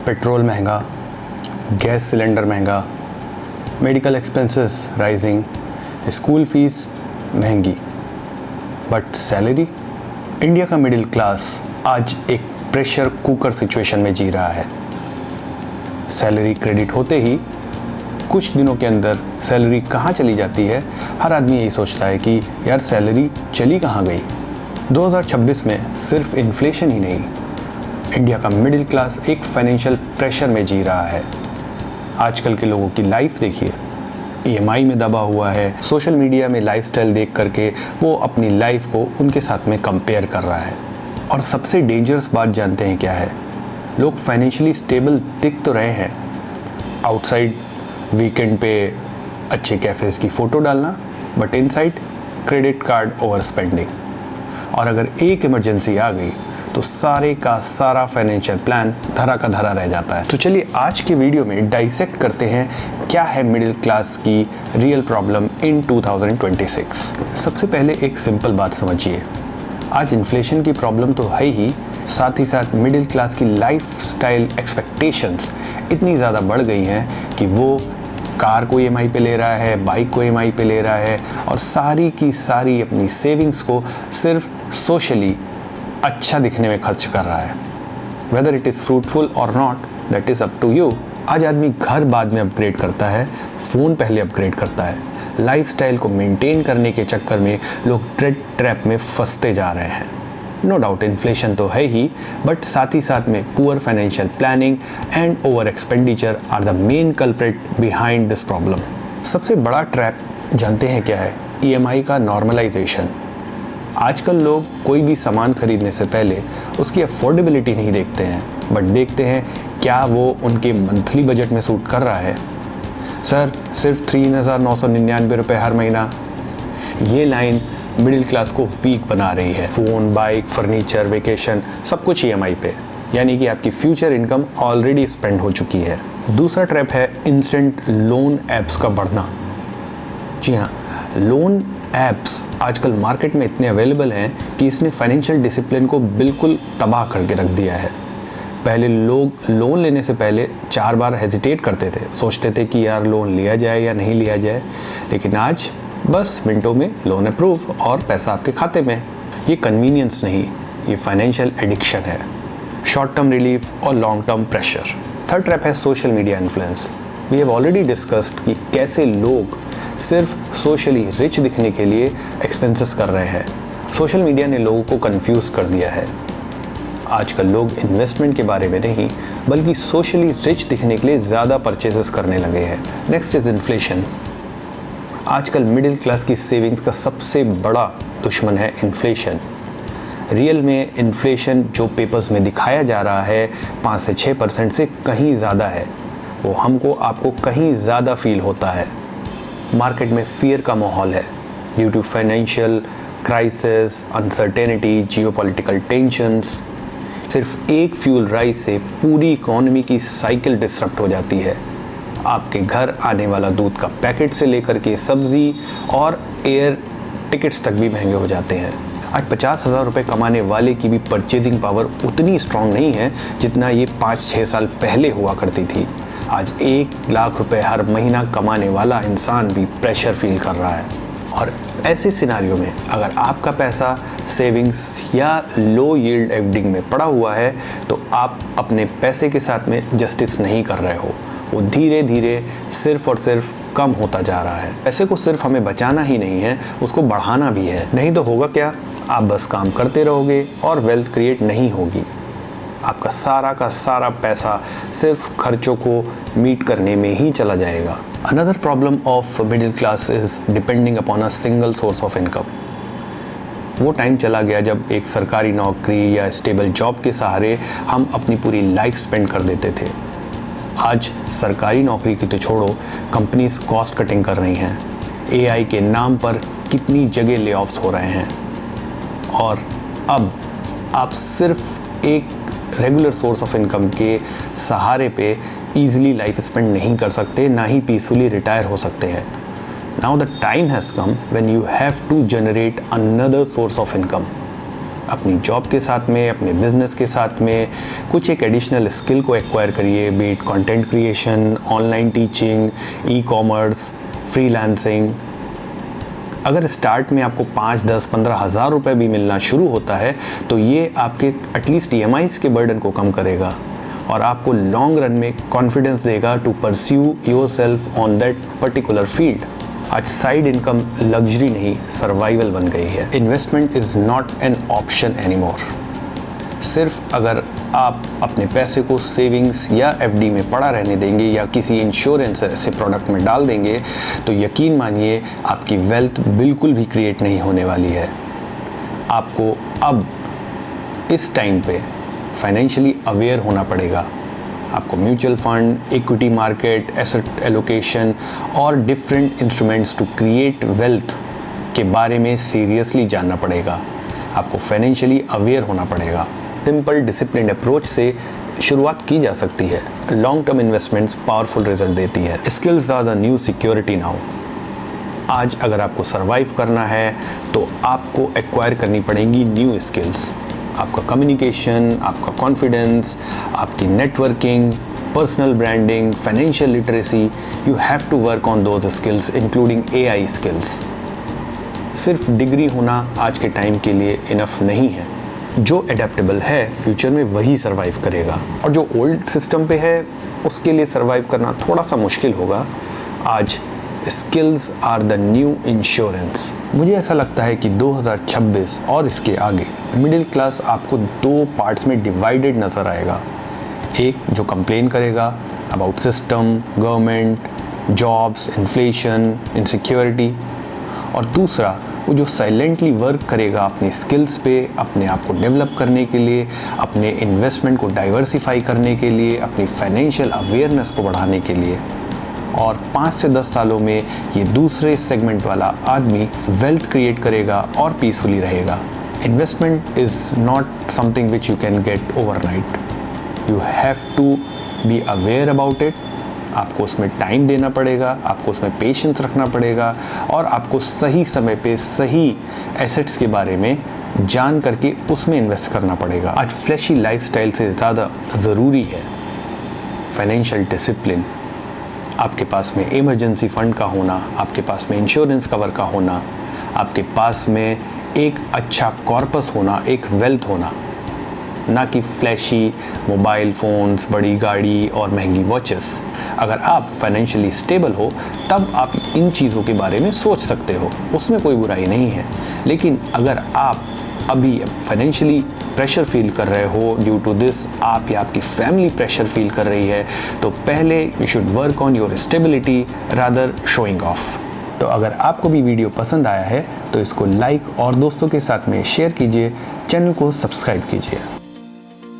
Petrol महंगा, gas cylinder महंगा, medical expenses rising, school fees महंगी, बट सैलरी? इंडिया का मिडिल क्लास आज एक प्रेशर कुकर सिचुएशन में जी रहा है। सैलरी क्रेडिट होते ही कुछ दिनों के अंदर सैलरी कहाँ चली जाती है, हर आदमी यही सोचता है कि यार सैलरी चली कहाँ गई। 2026 में सिर्फ इन्फ्लेशन ही नहीं, इंडिया का मिडिल क्लास एक फाइनेंशियल प्रेशर में जी रहा है। आजकल के लोगों की लाइफ देखिए, EMI में दबा हुआ है। सोशल मीडिया में लाइफस्टाइल देख करके वो अपनी लाइफ को उनके साथ में कंपेयर कर रहा है। और सबसे डेंजरस बात जानते हैं क्या है? लोग फाइनेंशियली स्टेबल दिख तो रहे हैं, आउटसाइड वीकेंड पे अच्छे कैफ़ेज़ की फ़ोटो डालना, but inside credit card over spending. और अगर एक इमरजेंसी आ गई तो सारे का सारा फाइनेंशियल प्लान धरा का धरा रह जाता है। तो चलिए आज के वीडियो में डाइसेक्ट करते हैं क्या है मिडिल क्लास की रियल प्रॉब्लम इन 2026। सबसे पहले एक सिंपल बात समझिए, आज इन्फ्लेशन की प्रॉब्लम तो है ही, साथ ही साथ मिडिल क्लास की लाइफस्टाइल एक्सपेक्टेशंस इतनी ज़्यादा बढ़ गई हैं कि वो कार को EMI पे ले रहा है, बाइक को EMI पे ले रहा है और सारी की सारी अपनी सेविंग्स को सिर्फ सोशली अच्छा दिखने में खर्च कर रहा है। वेदर इट इज़ फ्रूटफुल और not, that is up to you. आज आदमी घर बाद में अपग्रेड करता है, फ़ोन पहले अपग्रेड करता है। लाइफस्टाइल को मेंटेन करने के चक्कर में लोग डेट ट्रैप में फंसते जा रहे हैं। नो डाउट इन्फ्लेशन तो है ही, बट साथ ही साथ में poor financial planning and over expenditure are the main culprit behind this problem. सबसे बड़ा ट्रैप जानते हैं क्या है? EMI का नॉर्मलाइजेशन। आजकल लोग कोई भी सामान खरीदने से पहले उसकी अफोर्डेबिलिटी नहीं देखते हैं, बट देखते हैं क्या वो उनके मंथली बजट में सूट कर रहा है। सर सिर्फ 3,999 रुपये हर महीना, ये लाइन मिडिल क्लास को वीक बना रही है। फ़ोन, बाइक, फर्नीचर, वेकेशन सब कुछ EMI पे, यानी कि आपकी फ्यूचर इनकम ऑलरेडी स्पेंड हो चुकी है। दूसरा ट्रैप है इंस्टेंट लोन ऐप्स का बढ़ना। जी हाँ, लोन ऐप्स आजकल मार्केट में इतने अवेलेबल हैं कि इसने फाइनेंशियल डिसिप्लिन को बिल्कुल तबाह करके रख दिया है। पहले लोग लोन लेने से पहले 4 बार हेजिटेट करते थे, सोचते थे कि यार लोन लिया जाए या नहीं लिया जाए, लेकिन आज बस मिनटों में लोन अप्रूव और पैसा आपके खाते में। ये कन्वीनियंस नहीं, ये फाइनेंशियल एडिक्शन है, शॉर्ट टर्म रिलीफ और long term pressure. Third trap है social media influence. We have already discussed कि कैसे लोग सिर्फ सोशली रिच दिखने के लिए एक्सपेंसेस कर रहे हैं। सोशल मीडिया ने लोगों को कंफ्यूज कर दिया है। आजकल लोग इन्वेस्टमेंट के बारे में नहीं बल्कि सोशली रिच दिखने के लिए ज़्यादा परचेजेस करने लगे हैं। Next is inflation. आजकल मिडिल क्लास की सेविंग्स का सबसे बड़ा दुश्मन है इन्फ्लेशन। रियल में इन्फ्लेशन जो पेपर्स में दिखाया जा रहा है 5 से 6% से कहीं ज़्यादा है, वो हमको आपको कहीं ज़्यादा फील होता है। मार्केट में फियर का माहौल है due to financial crisis, uncertainty, geopolitical tensions. सिर्फ एक फ्यूल राइस से पूरी इकोनॉमी की साइकिल डिसरप्ट हो जाती है। आपके घर आने वाला दूध का पैकेट से लेकर के सब्जी और एयर टिकट्स तक भी महंगे हो जाते हैं। आज 50,000 रुपये कमाने वाले की भी परचेजिंग पावर उतनी स्ट्रांग नहीं है जितना ये 5-6 साल पहले हुआ करती थी। आज 1 लाख रुपए हर महीना कमाने वाला इंसान भी प्रेशर फील कर रहा है। और ऐसे सिनारियों में अगर आपका पैसा सेविंग्स या लो यील्ड एफडी में पड़ा हुआ है तो आप अपने पैसे के साथ में जस्टिस नहीं कर रहे हो। वो धीरे धीरे सिर्फ और सिर्फ कम होता जा रहा है। पैसे को सिर्फ हमें बचाना ही नहीं है, उसको बढ़ाना भी है। नहीं तो होगा क्या? आप बस काम करते रहोगे और वेल्थ क्रिएट नहीं होगी। आपका सारा का सारा पैसा सिर्फ खर्चों को मीट करने में ही चला जाएगा। Another problem of middle class is depending upon a single source of income. वो टाइम चला गया जब एक सरकारी नौकरी या स्टेबल जॉब के सहारे हम अपनी पूरी लाइफ स्पेंड कर देते थे। आज सरकारी नौकरी की तो छोड़ो, कंपनीज कॉस्ट कटिंग कर रही हैं। AI के नाम पर कितनी जगह ले ऑफ्स हो रहे हैं और अब आप सिर्फ एक रेगुलर सोर्स ऑफ इनकम के सहारे पे ईजिली लाइफ स्पेंड नहीं कर सकते, ना ही पीसफुली रिटायर हो सकते हैं। Now the time has come when you have to generate another source of income. अपनी जॉब के साथ में, अपने बिजनेस के साथ में कुछ एक एडिशनल स्किल को एक्वायर करिए, B it content creation, online teaching, e commerce, freelancing. अगर स्टार्ट में आपको 5, 10, 15 हज़ार रुपये भी मिलना शुरू होता है तो ये आपके एटलीस्ट EMIs के बर्डन को कम करेगा और आपको लॉन्ग रन में कॉन्फिडेंस देगा to pursue yourself on that particular field. आज साइड इनकम लग्जरी नहीं, सर्वाइवल बन गई है। Investment is not an option anymore. सिर्फ अगर आप अपने पैसे को सेविंग्स या FD में पड़ा रहने देंगे या किसी इंश्योरेंस ऐसे प्रोडक्ट में डाल देंगे तो यकीन मानिए आपकी वेल्थ बिल्कुल भी क्रिएट नहीं होने वाली है। आपको अब इस टाइम पे फाइनेंशियली अवेयर होना पड़ेगा। आपको mutual fund, equity market, asset allocation और different instruments to create wealth के बारे में सीरियसली जानना पड़ेगा। आपको फाइनेंशियली अवेयर होना पड़ेगा। सिंपल डिसिप्लिन अप्रोच से शुरुआत की जा सकती है। Long term investments powerful result देती है। Skills are the new security now. आज अगर आपको सरवाइव करना है तो आपको एक्वायर करनी पड़ेंगी न्यू स्किल्स। आपका कम्युनिकेशन, आपका कॉन्फिडेंस, आपकी networking, personal branding, financial literacy, you have to work on those skills including AI skills. सिर्फ डिग्री होना आज के टाइम के लिए इनफ नहीं है। जो एडेप्टेबल है फ्यूचर में वही सरवाइव करेगा और जो ओल्ड सिस्टम पे है उसके लिए सरवाइव करना थोड़ा सा मुश्किल होगा। आज skills are the new insurance. मुझे ऐसा लगता है कि 2026 और इसके आगे मिडिल क्लास आपको 2 पार्ट्स में डिवाइडेड नज़र आएगा। एक जो कंप्लेन करेगा about system, government, jobs, inflation, insecurity, और दूसरा वो जो साइलेंटली वर्क करेगा अपनी स्किल्स पे, अपने आप को डेवलप करने के लिए, अपने इन्वेस्टमेंट को डाइवर्सिफाई करने के लिए, अपनी फाइनेंशियल अवेयरनेस को बढ़ाने के लिए। और 5 से 10 सालों में ये दूसरे सेगमेंट वाला आदमी वेल्थ क्रिएट करेगा और पीसफुली रहेगा। Investment is not something which you can get overnight. You have to be aware about it. आपको उसमें टाइम देना पड़ेगा, आपको उसमें पेशेंस रखना पड़ेगा और आपको सही समय पे सही एसेट्स के बारे में जान करके उसमें इन्वेस्ट करना पड़ेगा। आज फ्लैशी लाइफस्टाइल से ज़्यादा ज़रूरी है फाइनेंशियल डिसिप्लिन। आपके पास में इमरजेंसी फंड का होना, आपके पास में इंश्योरेंस कवर का होना, आपके पास में एक अच्छा कॉर्पस होना, एक वेल्थ होना, ना कि फ्लैशी मोबाइल फ़ोन्स, बड़ी गाड़ी और महंगी वॉचेस। अगर आप फाइनेंशियली स्टेबल हो तब आप इन चीज़ों के बारे में सोच सकते हो, उसमें कोई बुराई नहीं है। लेकिन अगर आप अभी फाइनेंशियली प्रेशर फील कर रहे हो ड्यू टू दिस, आप या आपकी फैमिली प्रेशर फील कर रही है, तो पहले you should work on your stability rather showing off. तो अगर आपको भी वीडियो पसंद आया है तो इसको लाइक और दोस्तों के साथ में शेयर कीजिए, चैनल को सब्सक्राइब कीजिए।